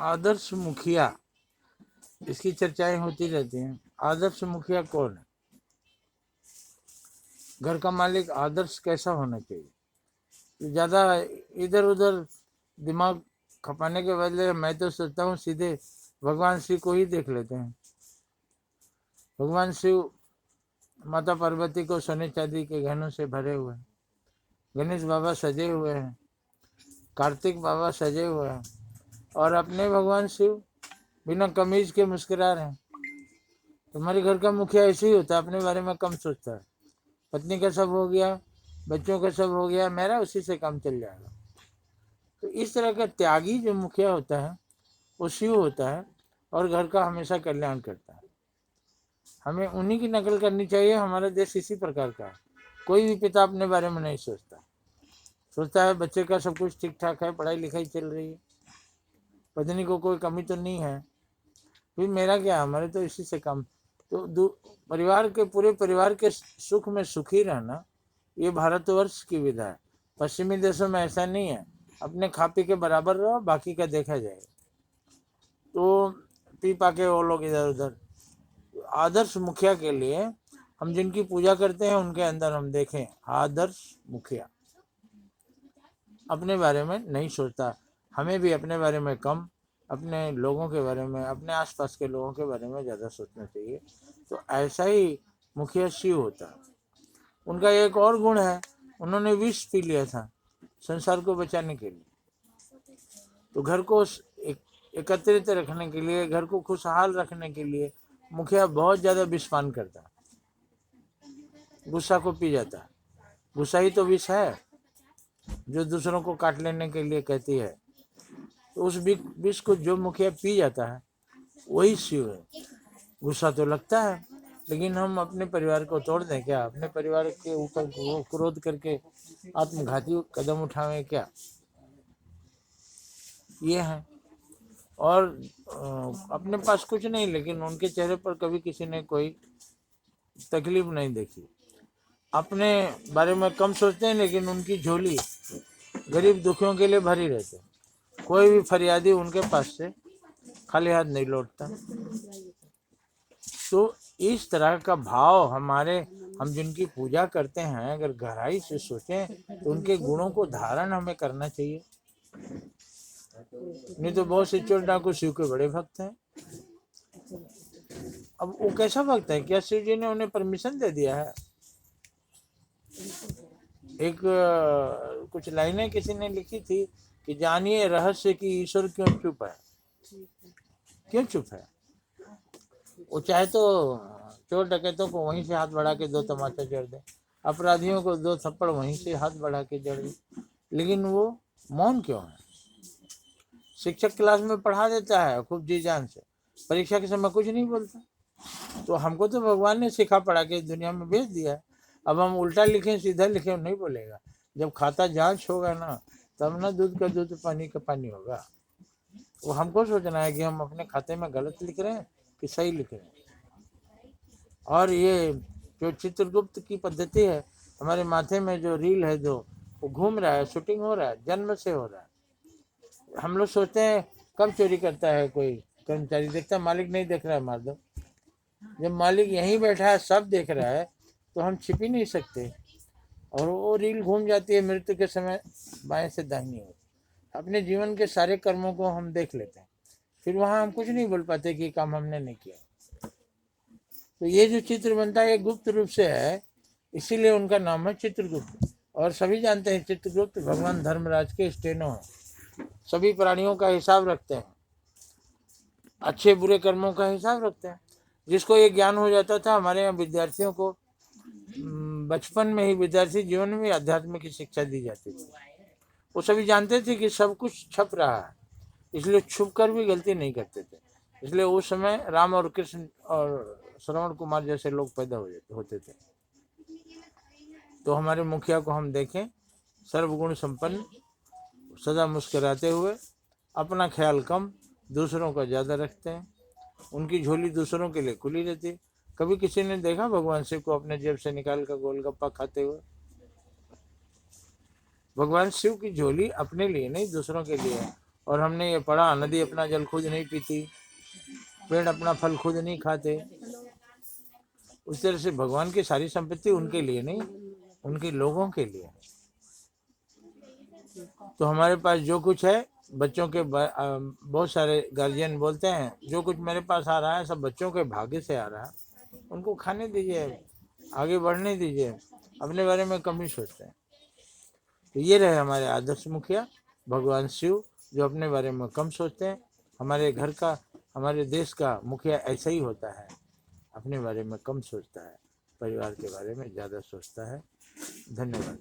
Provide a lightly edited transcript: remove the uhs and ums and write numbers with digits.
आदर्श मुखिया, इसकी चर्चाएं होती रहती हैं। आदर्श मुखिया कौन है? घर का मालिक आदर्श कैसा होना चाहिए? ज़्यादा इधर उधर दिमाग खपाने के बदले मैं तो सोचता हूँ सीधे भगवान शिव को ही देख लेते हैं। भगवान शिव माता पार्वती को सोने चांदी के गहनों से भरे हुए हैं, गणेश बाबा सजे हुए हैं, कार्तिक बाबा सजे हुए हैं, और अपने भगवान शिव बिना कमीज के मुस्कुरा रहे हैं। तुम्हारे घर का मुखिया ऐसे ही होता है, अपने बारे में कम सोचता है। पत्नी का सब हो गया, बच्चों का सब हो गया, मेरा उसी से काम चल जाएगा। तो इस तरह का त्यागी जो मुखिया होता है वो शिव होता है, और घर का हमेशा कल्याण करता है। हमें उन्हीं की नकल करनी चाहिए। हमारा देश इसी प्रकार का है। कोई भी पिता अपने बारे में नहीं सोचता। सोचता है बच्चे का सब कुछ ठीक ठाक है, पढ़ाई लिखाई चल रही है, पत्नी को कोई कमी तो नहीं है, फिर मेरा क्या, हमारे तो इसी से काम। तो परिवार के पूरे परिवार के सुख में सुखी रहना, ये भारतवर्ष की विधा है। पश्चिमी देशों में ऐसा नहीं है। अपने खा पी के बराबर रहो, बाकी का देखा जाए। तो पी पा के वो लोग इधर उधर। आदर्श मुखिया के लिए हम जिनकी पूजा करते हैं उनके अंदर हम देखें आदर्श मुखिया अपने बारे में नहीं सोचता। हमें भी अपने बारे में कम, अपने लोगों के बारे में, अपने आसपास के लोगों के बारे में ज़्यादा सोचना चाहिए। तो ऐसा ही मुखिया शिव होता है। उनका एक और गुण है, उन्होंने विष पी लिया था संसार को बचाने के लिए। तो घर को एकत्रित रखने के लिए, घर को खुशहाल रखने के लिए मुखिया बहुत ज़्यादा विष पान करता है, गुस्सा को पी जाता है। गुस्सा ही तो विष है जो दूसरों को काट लेने के लिए कहती है। तो उस विष को जो मुखिया पी जाता है वही शिव है। गुस्सा तो लगता है, लेकिन हम अपने परिवार को तोड़ दें क्या? अपने परिवार के ऊपर क्रोध करके आत्मघाती कदम उठावें क्या? ये है। और अपने पास कुछ नहीं, लेकिन उनके चेहरे पर कभी किसी ने कोई तकलीफ नहीं देखी। अपने बारे में कम सोचते हैं, लेकिन उनकी झोली गरीब दुखियों के लिए भरी रहती है। कोई भी फरियादी उनके पास से खाली हाथ नहीं लौटता। तो इस तरह का भाव हम जिनकी पूजा करते हैं, अगर गहराई से सोचें तो उनके गुणों को धारण हमें करना चाहिए। नहीं तो बहुत से चोर डाकू शिव के बड़े भक्त हैं। अब वो कैसा भक्त है? क्या शिव जी ने उन्हें परमिशन दे दिया है? एक कुछ लाइनें किसी ने लिखी थी कि जानिए रहस्य कि ईश्वर क्यों चुप है। क्यों चुप है? वो चाहे तो चोर डकैतों को वहीं से हाथ बढ़ा के 2 तमाचा जड़ दे, अपराधियों को 2 थप्पड़ वहीं से हाथ बढ़ा के जड़ दे, लेकिन वो मौन क्यों है? शिक्षक क्लास में पढ़ा देता है खूब जी जान से, परीक्षा के समय कुछ नहीं बोलता। तो हमको तो भगवान ने सिखा पढ़ा के दुनिया में भेज दिया है। अब हम उल्टा लिखें सीधा लिखें नहीं बोलेगा। जब खाता जांच होगा ना, तब ना दूध का दूध पानी का पानी होगा। वो हमको सोचना है कि हम अपने खाते में गलत लिख रहे हैं कि सही लिख रहे हैं। और ये जो चित्रगुप्त की पद्धति है, हमारे माथे में जो रील है जो वो घूम रहा है, शूटिंग हो रहा है, जन्म से हो रहा है। हम लोग सोचते हैं कब चोरी करता है कोई कर्मचारी, देखता है मालिक नहीं देख रहा है, मार दो। जब मालिक यहीं बैठा है, सब देख रहा है, तो हम छिप ही नहीं सकते। और वो रील घूम जाती है मृत्यु के समय बाएं से दाहिनी ओर। अपने जीवन के सारे कर्मों को हम देख लेते हैं, फिर वहाँ हम कुछ नहीं बोल पाते कि काम हमने नहीं किया। तो ये जो चित्र बनता है ये गुप्त रूप से है, इसीलिए उनका नाम है चित्रगुप्त। और सभी जानते हैं चित्रगुप्त भगवान धर्मराज के स्टेनो हैं। सभी प्राणियों का हिसाब रखते हैं, अच्छे बुरे कर्मों का हिसाब रखते हैं। जिसको ये ज्ञान हो जाता था, हमारे यहाँ विद्यार्थियों को बचपन में ही, विद्यार्थी जीवन में अध्यात्म की शिक्षा दी जाती थी। वो सभी जानते थे कि सब कुछ छप रहा है, इसलिए छुप कर भी गलती नहीं करते थे। इसलिए उस समय राम और कृष्ण और श्रवण कुमार जैसे लोग पैदा होते थे। तो हमारे मुखिया को हम देखें, सर्वगुण संपन्न, सदा मुस्कुराते हुए, अपना ख्याल कम, दूसरों का ज़्यादा रखते हैं। उनकी झोली दूसरों के लिए खुली रहती है। कभी किसी ने देखा भगवान शिव को अपने जेब से निकाल कर गोलगप्पा खाते हुए? भगवान शिव की झोली अपने लिए नहीं, दूसरों के लिए है। और हमने ये पढ़ा, नदी अपना जल खुद नहीं पीती, पेड़ अपना फल खुद नहीं खाते। उस तरह से भगवान की सारी संपत्ति उनके लिए नहीं, उनके लोगों के लिए है। तो हमारे पास जो कुछ है, बच्चों के बहुत सारे गार्जियन बोलते हैं जो कुछ मेरे पास आ रहा है सब बच्चों के भाग्य से आ रहा है, उनको खाने दीजिए, आगे बढ़ने दीजिए, अपने बारे में कम ही सोचते हैं। तो ये रहे हमारे आदर्श मुखिया भगवान शिव, जो अपने बारे में कम सोचते हैं। हमारे घर का, हमारे देश का मुखिया ऐसा ही होता है, अपने बारे में कम सोचता है, परिवार के बारे में ज़्यादा सोचता है। धन्यवाद।